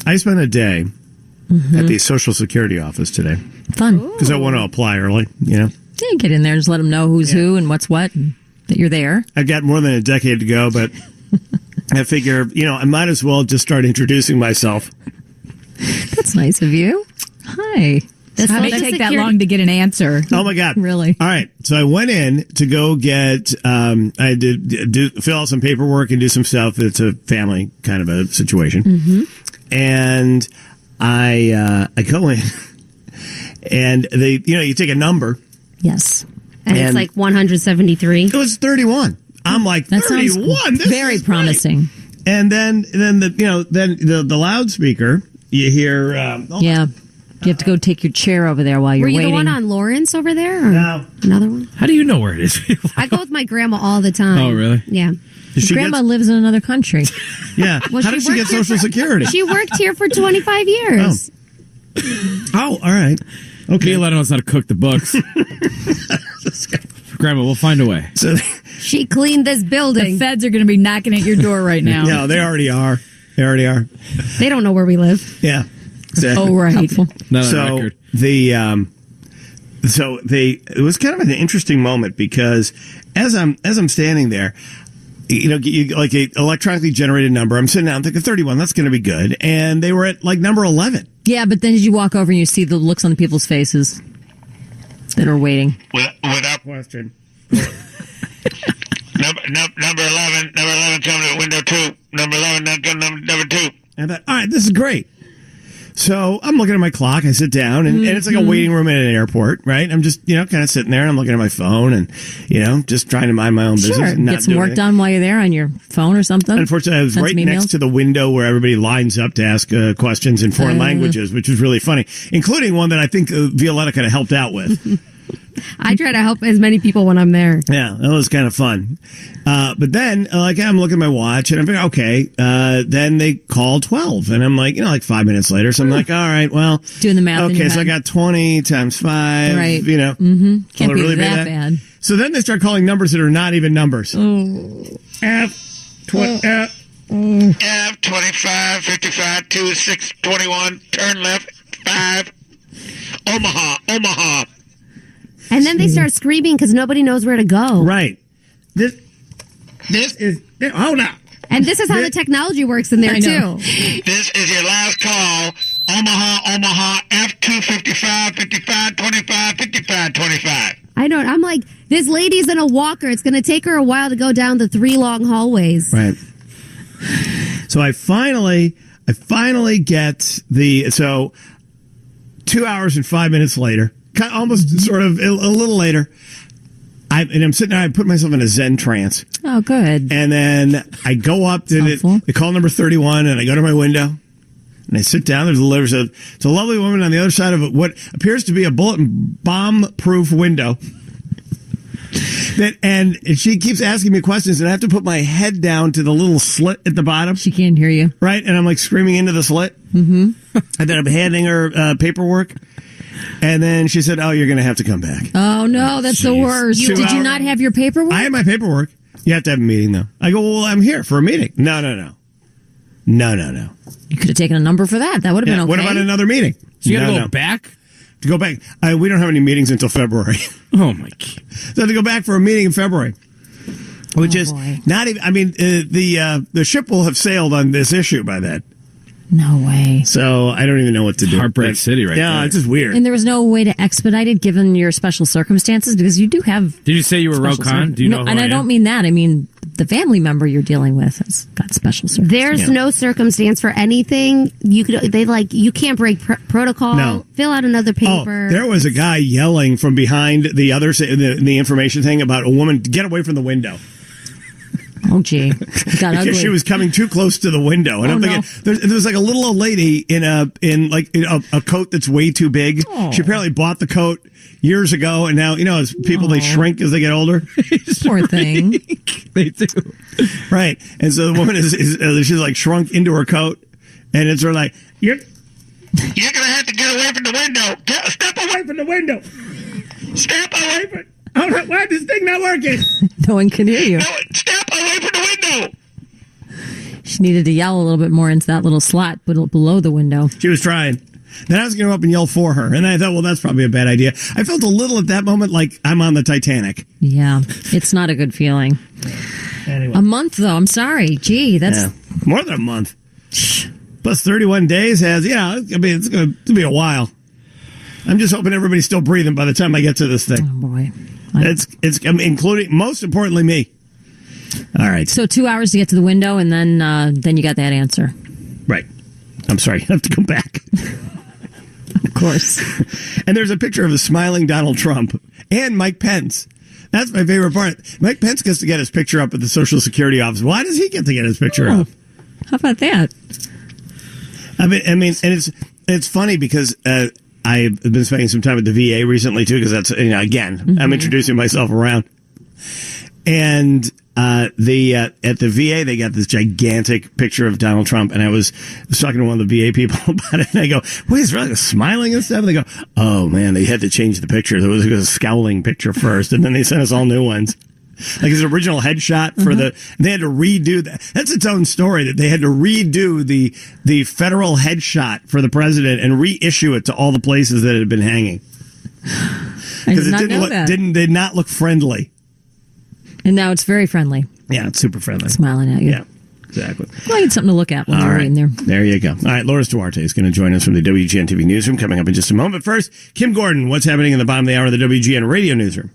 I spent a day at the Social Security office today. Fun. Because I want to apply early, Yeah, get in there and just let them know who's who and what's what, and that you're there. I've got more than a decade to go, but I figure, I might as well just start introducing myself. That's nice of you. Hi. This may take that long to get an answer. Oh, my God. Really? All right. So I went in to go get, I did fill out some paperwork and do some stuff. It's a family kind of a situation. Mm-hmm. And I go in, and they, you take a number. Yes. And it's like 173. It was 31. I'm like, that 31? This very promising. Great. And then the loudspeaker, you hear, you have to go take your chair over there while you're waiting. Were you the one on Lawrence over there? Or no. Another one? How do you know where it is? I go with my grandma all the time. Oh, really? Yeah. Grandma lives in another country. Yeah. Well, how does she get Social Security? She worked here for 25 years. Oh, all right. Okay. Violeta knows how to cook the books. Grandma, we'll find a way. So she cleaned this building. The feds are going to be knocking at your door right now. No, they already are. They don't know where we live. Yeah. Exactly. Oh, right. Not so on record. it was kind of an interesting moment because as I'm standing there, you like a electronically generated number. I'm sitting down thinking 31. That's going to be good, and they were at like number 11. Yeah, but then as you walk over and you see the looks on the people's faces that are waiting. Without question. number 11. Number 11 coming to window 2. Number 11 not coming number 2. And I thought, all right, this is great. So I'm looking at my clock. I sit down, and it's like a waiting room at an airport, right? I'm just, kind of sitting there, and I'm looking at my phone, and, just trying to mind my own business. Sure, and not get some work done while you're there on your phone or something. Unfortunately, I was right next to the window where everybody lines up to ask questions in foreign languages, which was really funny, including one that I think Violeta could have helped out with. I try to help as many people when I'm there. Yeah, that was kind of fun. But then, I'm looking at my watch, and I'm thinking, okay, then they call 12. And I'm like, 5 minutes later. So I'm like, all right, well. Doing the math in your so I got 20 times 5. Right. Mm-hmm. Can't be really that bad. So then they start calling numbers that are not even numbers. F25, 55, 26, 21, turn left, 5. Omaha. And then they start screaming because nobody knows where to go. Right. This is... Hold on. And this is how the technology works in there, too. This is your last call. Omaha, F255, 55, 25, 55, 25. I know. I'm like, this lady's in a walker. It's going to take her a while to go down the 3 long hallways. Right. So I finally get so 2 hours and 5 minutes later, almost sort of a little later, I'm sitting there, I put myself in a Zen trance. Oh, good. And then I go up to the call number 31, and I go to my window, and I sit down. There's a lovely woman on the other side of what appears to be a bullet bomb-proof window. And she keeps asking me questions, and I have to put my head down to the little slit at the bottom. She can't hear you. Right? And I'm like screaming into the slit. Mm-hmm. And then I'm handing her paperwork. And then she said, oh, you're going to have to come back. Oh, no, that's the worst. Did you not have your paperwork? I had my paperwork. You have to have a meeting, though. I go, well, I'm here for a meeting. No. You could have taken a number for that. That would have been okay. What about another meeting? So you got to go back? To go back. We don't have any meetings until February. Oh, my God. So I have to go back for a meeting in February. Which is not even, the ship will have sailed on this issue by then. No way. So I don't even know what to do. Heartbreak City right there. Yeah, it's just weird. And there was no way to expedite it given your special circumstances? Because you do have... Did you say you were Rokan? Do you know who and I don't mean that. I mean the family member you're dealing with has got special circumstances. There's no circumstance for anything. You can't break protocol. No. Fill out another paper. Oh, there was a guy yelling from behind the other the information thing about a woman, get away from the window. Oh, gee. It got ugly. She was coming too close to the window. And I'm thinking, there was like a little old lady in a coat that's way too big. Oh. She apparently bought the coat years ago, and now, as people, they shrink as they get older. Poor thing. They do. Right. And so the woman she's like shrunk into her coat, and it's sort of like, you're going to have to get away from the window. Step away from the window. Step away from... Oh, why is this thing not working? No one can hear you. No, step away from the window. She needed to yell a little bit more into that little slot below the window. She was trying. Then I was going to go up and yell for her. And I thought, well, that's probably a bad idea. I felt a little at that moment like I'm on the Titanic. Yeah, it's not a good feeling. Anyway. A month, though. I'm sorry. Gee, that's... Yeah. More than a month. Plus 31 days has, it's going to be a while. I'm just hoping everybody's still breathing by the time I get to this thing. Oh, boy. It's including, most importantly, me. All right. So 2 hours to get to the window, and then you got that answer. Right. I'm sorry. I have to come back. Of course. And there's a picture of the smiling Donald Trump and Mike Pence. That's my favorite part. Mike Pence gets to get his picture up at the Social Security office. Why does he get to get his picture up? How about that? I mean, and it's funny because I've been spending some time at the VA recently too, because that's I'm introducing myself around. And at the VA, they got this gigantic picture of Donald Trump, and I was talking to one of the VA people about it, and I go, "Wait, he's really smiling and stuff?" And they go, "Oh man, they had to change the picture. There was a scowling picture first, and then they sent us all new ones." Like his original headshot for they had to redo that. That's its own story that they had to redo the federal headshot for the president and reissue it to all the places that it had been hanging. Because it did not look friendly. And now it's very friendly. Yeah, it's super friendly. Smiling at you. Yeah, exactly. Well, you had something to look at when all you're right. in there. There you go. All right, Loris Duarte is going to join us from the WGN TV newsroom coming up in just a moment. First, Kim Gordon, what's happening in the bottom of the hour of the WGN radio newsroom?